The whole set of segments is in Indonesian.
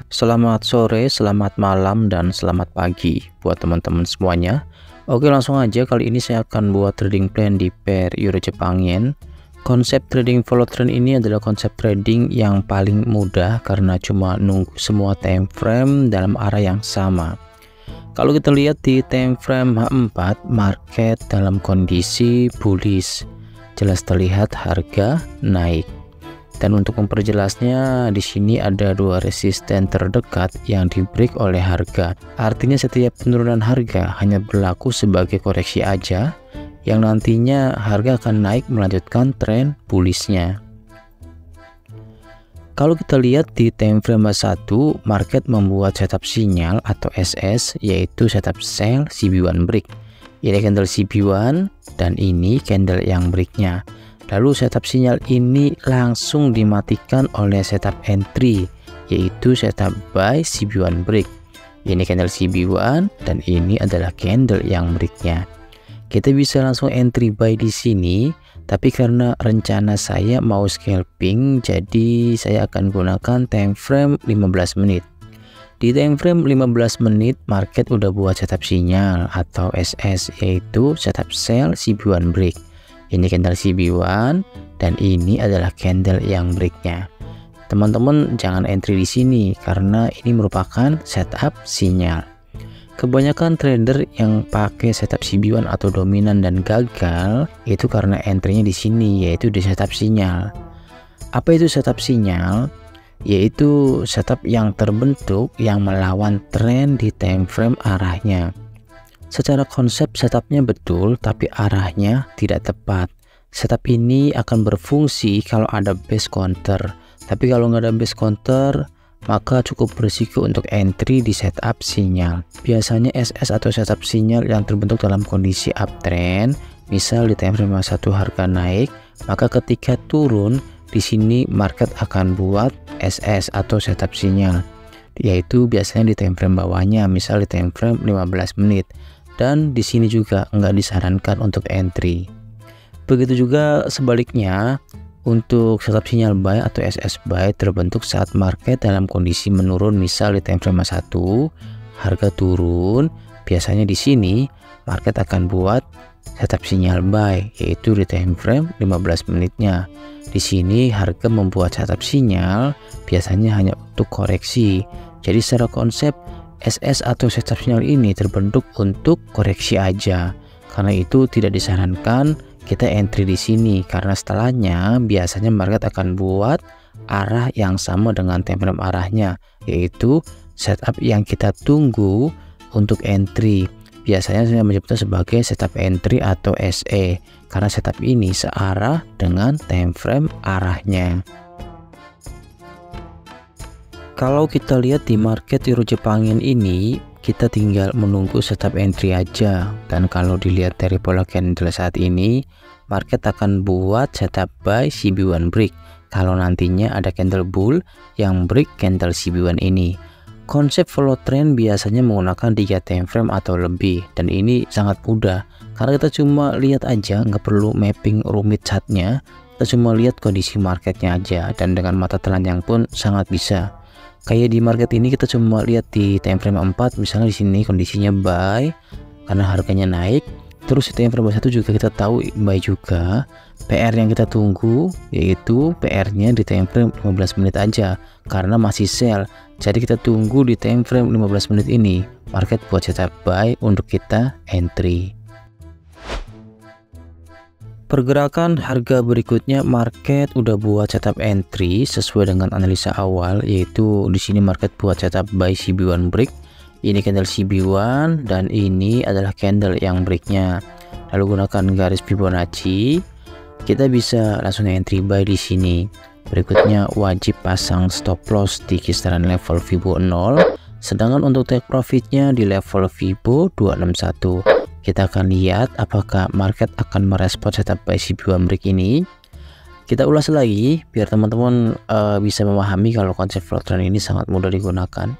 Selamat sore, selamat malam, dan selamat pagi buat teman-teman semuanya. Oke, langsung aja kali ini saya akan buat trading plan di pair Euro Jepang Yen. Konsep trading follow trend ini adalah konsep trading yang paling mudah karena cuma nunggu semua time frame dalam arah yang sama. Kalau kita lihat di time frame H4, market dalam kondisi bullish. Jelas terlihat harga naik. Dan untuk memperjelasnya, di sini ada dua resisten terdekat yang di-break oleh harga. Artinya setiap penurunan harga hanya berlaku sebagai koreksi aja, yang nantinya harga akan naik melanjutkan tren bullishnya. Kalau kita lihat di time frame 1, market membuat setup sinyal atau SS, yaitu setup sell CB1 break. Ini candle CB1 dan ini candle yang breaknya. Lalu setup sinyal ini langsung dimatikan oleh setup entry, yaitu setup buy CB1 break. Ini candle CB1 dan ini adalah candle yang breaknya. Kita bisa langsung entry buy di sini, tapi karena rencana saya mau scalping, jadi saya akan gunakan time frame 15 menit. Di time frame 15 menit, market udah buat setup sinyal atau SS, yaitu setup sell CB1 break. Ini candle CB1 dan ini adalah candle yang breaknya. Teman-teman jangan entry di sini karena ini merupakan setup sinyal. Kebanyakan trader yang pakai setup CB1 atau dominan dan gagal itu karena entry-nya di sini, yaitu di setup sinyal. Apa itu setup sinyal? Yaitu setup yang terbentuk yang melawan tren di time frame arahnya. Secara konsep setupnya betul, tapi arahnya tidak tepat. Setup ini akan berfungsi kalau ada base counter. Tapi kalau nggak ada base counter, maka cukup berisiko untuk entry di setup sinyal. Biasanya SS atau setup sinyal yang terbentuk dalam kondisi uptrend, misal di time frame 1 harga naik, maka ketika turun di sini market akan buat SS atau setup sinyal, yaitu biasanya di time frame bawahnya, misal di time frame 15 menit. Dan di sini juga nggak disarankan untuk entry. Begitu juga sebaliknya, untuk setup sinyal buy atau SS buy terbentuk saat market dalam kondisi menurun, misal di time frame 1 harga turun, biasanya di sini market akan buat setup sinyal buy, yaitu di time frame 15 menitnya. Di sini harga membuat setup sinyal biasanya hanya untuk koreksi. Jadi secara konsep SS atau setup sinyal ini terbentuk untuk koreksi aja. Karena itu tidak disarankan kita entry di sini karena setelahnya biasanya market akan buat arah yang sama dengan time frame arahnya, yaitu setup yang kita tunggu untuk entry. Biasanya saya menyebutnya sebagai setup entry atau SE karena setup ini searah dengan time frame arahnya. Kalau kita lihat di market Euro Jepang Yen ini, kita tinggal menunggu setup entry aja. Dan kalau dilihat dari pola candle saat ini, market akan buat setup buy CB1 break kalau nantinya ada candle bull yang break candle CB1 ini. Konsep follow trend biasanya menggunakan 3 time frame atau lebih, dan ini sangat mudah karena kita cuma lihat aja, nggak perlu mapping rumit chartnya, kita cuma lihat kondisi marketnya aja, dan dengan mata telanjang pun sangat bisa. Kayak di market ini kita cuma lihat di time frame 4, misalnya di sini kondisinya buy karena harganya naik. Terus di time frame 1 juga kita tahu buy juga. PR yang kita tunggu yaitu PR-nya di time frame 15 menit aja karena masih sell. Jadi kita tunggu di time frame 15 menit ini market buat setup buy untuk kita entry. Pergerakan harga berikutnya, market udah buat setup entry sesuai dengan analisa awal, yaitu di sini market buat setup buy CB1 break. Ini candle CB1 dan ini adalah candle yang breaknya. Lalu gunakan garis Fibonacci, kita bisa langsung entry buy di sini. Berikutnya wajib pasang stop loss di kisaran level Fibo 0, sedangkan untuk take profitnya di level Fibo 261. Kita akan lihat apakah market akan merespon setup buy CB1 break ini. Kita ulas lagi biar teman-teman bisa memahami kalau konsep flow trend ini sangat mudah digunakan.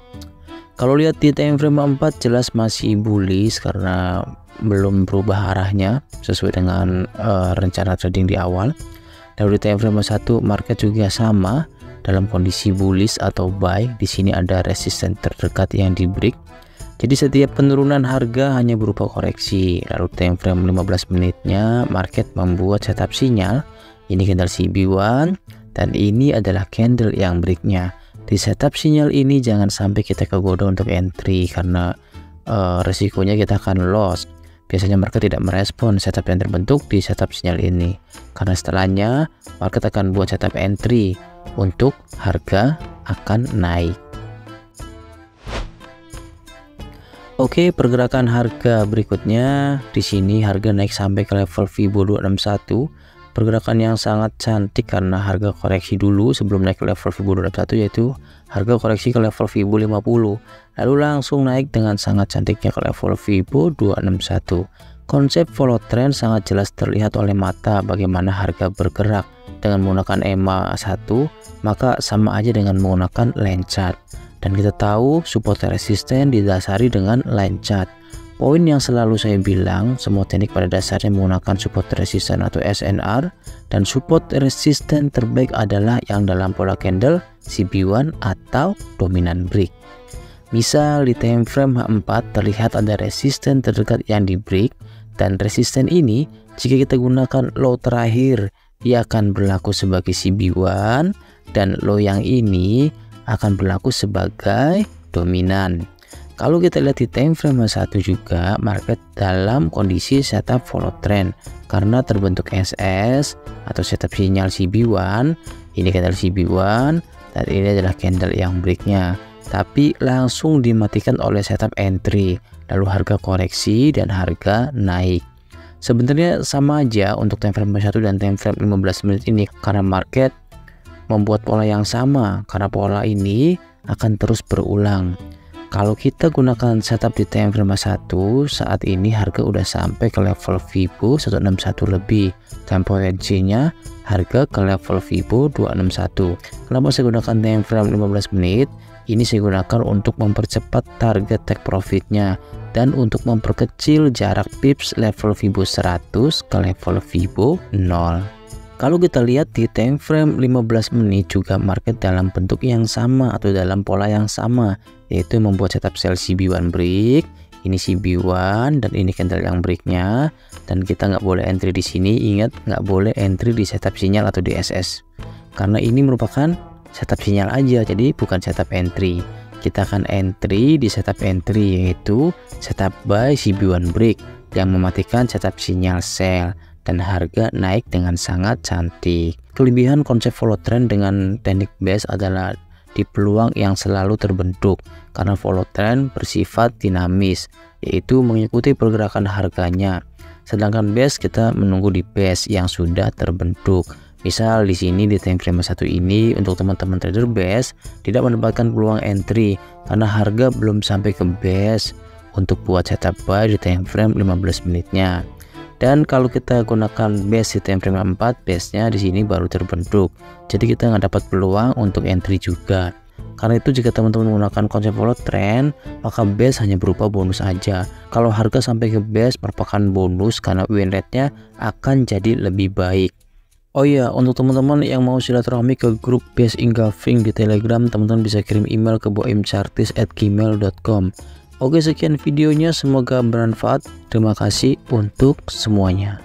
Kalau lihat di time frame 4 jelas masih bullish karena belum berubah arahnya sesuai dengan rencana trading di awal. Lalu di time frame 1 market juga sama, dalam kondisi bullish atau buy. Di sini ada resisten terdekat yang di break. Jadi setiap penurunan harga hanya berupa koreksi. Lalu time frame 15 menitnya market membuat setup sinyal. Ini candle CB1 dan ini adalah candle yang breaknya. Di setup sinyal ini jangan sampai kita kegoda untuk entry karena resikonya kita akan loss. Biasanya market tidak merespon setup yang terbentuk di setup sinyal ini. Karena setelahnya market akan buat setup entry untuk harga akan naik. Oke, pergerakan harga berikutnya di sini harga naik sampai ke level Fibo 261. Pergerakan yang sangat cantik karena harga koreksi dulu sebelum naik ke level Fibo 261, yaitu harga koreksi ke level Fibo 50. Lalu langsung naik dengan sangat cantiknya ke level Fibo 261. Konsep follow trend sangat jelas terlihat oleh mata bagaimana harga bergerak dengan menggunakan EMA 1, maka sama aja dengan menggunakan line chart. Dan kita tahu support resisten didasari dengan line chart. Poin yang selalu saya bilang, semua teknik pada dasarnya menggunakan support resisten atau SNR, dan support resisten terbaik adalah yang dalam pola candle CB1 atau dominant break. Misal di time frame H4 terlihat ada resisten terdekat yang di break, dan resisten ini jika kita gunakan low terakhir ia akan berlaku sebagai CB1 dan low yang ini akan berlaku sebagai dominan. Kalau kita lihat di time frame 1 juga market dalam kondisi setup follow trend karena terbentuk SS atau setup sinyal CB1. Ini candle CB1 dan ini adalah candle yang breaknya, tapi langsung dimatikan oleh setup entry, lalu harga koreksi dan harga naik. Sebenarnya sama aja untuk time frame 1 dan time frame 15 menit ini karena market membuat pola yang sama, karena pola ini akan terus berulang. Kalau kita gunakan setup di time frame 1, saat ini harga udah sampai ke level Fibo 161 lebih, dan potensinya harga ke level Fibo 261. Kenapa saya gunakan time frame 15 menit? Ini saya gunakan untuk mempercepat target take profitnya dan untuk memperkecil jarak pips level Fibo 100 ke level Fibo 0. Kalau kita lihat di time frame 15 menit juga market dalam bentuk yang sama atau dalam pola yang sama, yaitu membuat setup sell CB1 break. Ini CB1 dan ini candle yang breaknya, dan kita nggak boleh entry di sini. Ingat, nggak boleh entry di setup sinyal atau di SS karena ini merupakan setup sinyal aja, jadi bukan setup entry. Kita akan entry di setup entry, yaitu setup buy CB1 break yang mematikan setup sinyal sell dan harga naik dengan sangat cantik. Kelebihan konsep follow trend dengan teknik base adalah di peluang yang selalu terbentuk karena follow trend bersifat dinamis, yaitu mengikuti pergerakan harganya. Sedangkan base kita menunggu di base yang sudah terbentuk. Misal di sini di time frame 1 ini untuk teman-teman trader base tidak mendapatkan peluang entry karena harga belum sampai ke base untuk buat setup buy di time frame 15 menitnya. Dan kalau kita gunakan base di time frame 4, base-nya di sini baru terbentuk. Jadi kita nggak dapat peluang untuk entry juga. Karena itu jika teman-teman menggunakan konsep follow trend, maka base hanya berupa bonus aja. Kalau harga sampai ke base merupakan bonus karena win rate-nya akan jadi lebih baik. Oh iya, untuk teman-teman yang mau silaturahmi ke grup base engulfing di Telegram, teman-teman bisa kirim email ke boimchartis@gmail.com. Oke, sekian videonya, semoga bermanfaat. Terima kasih untuk semuanya.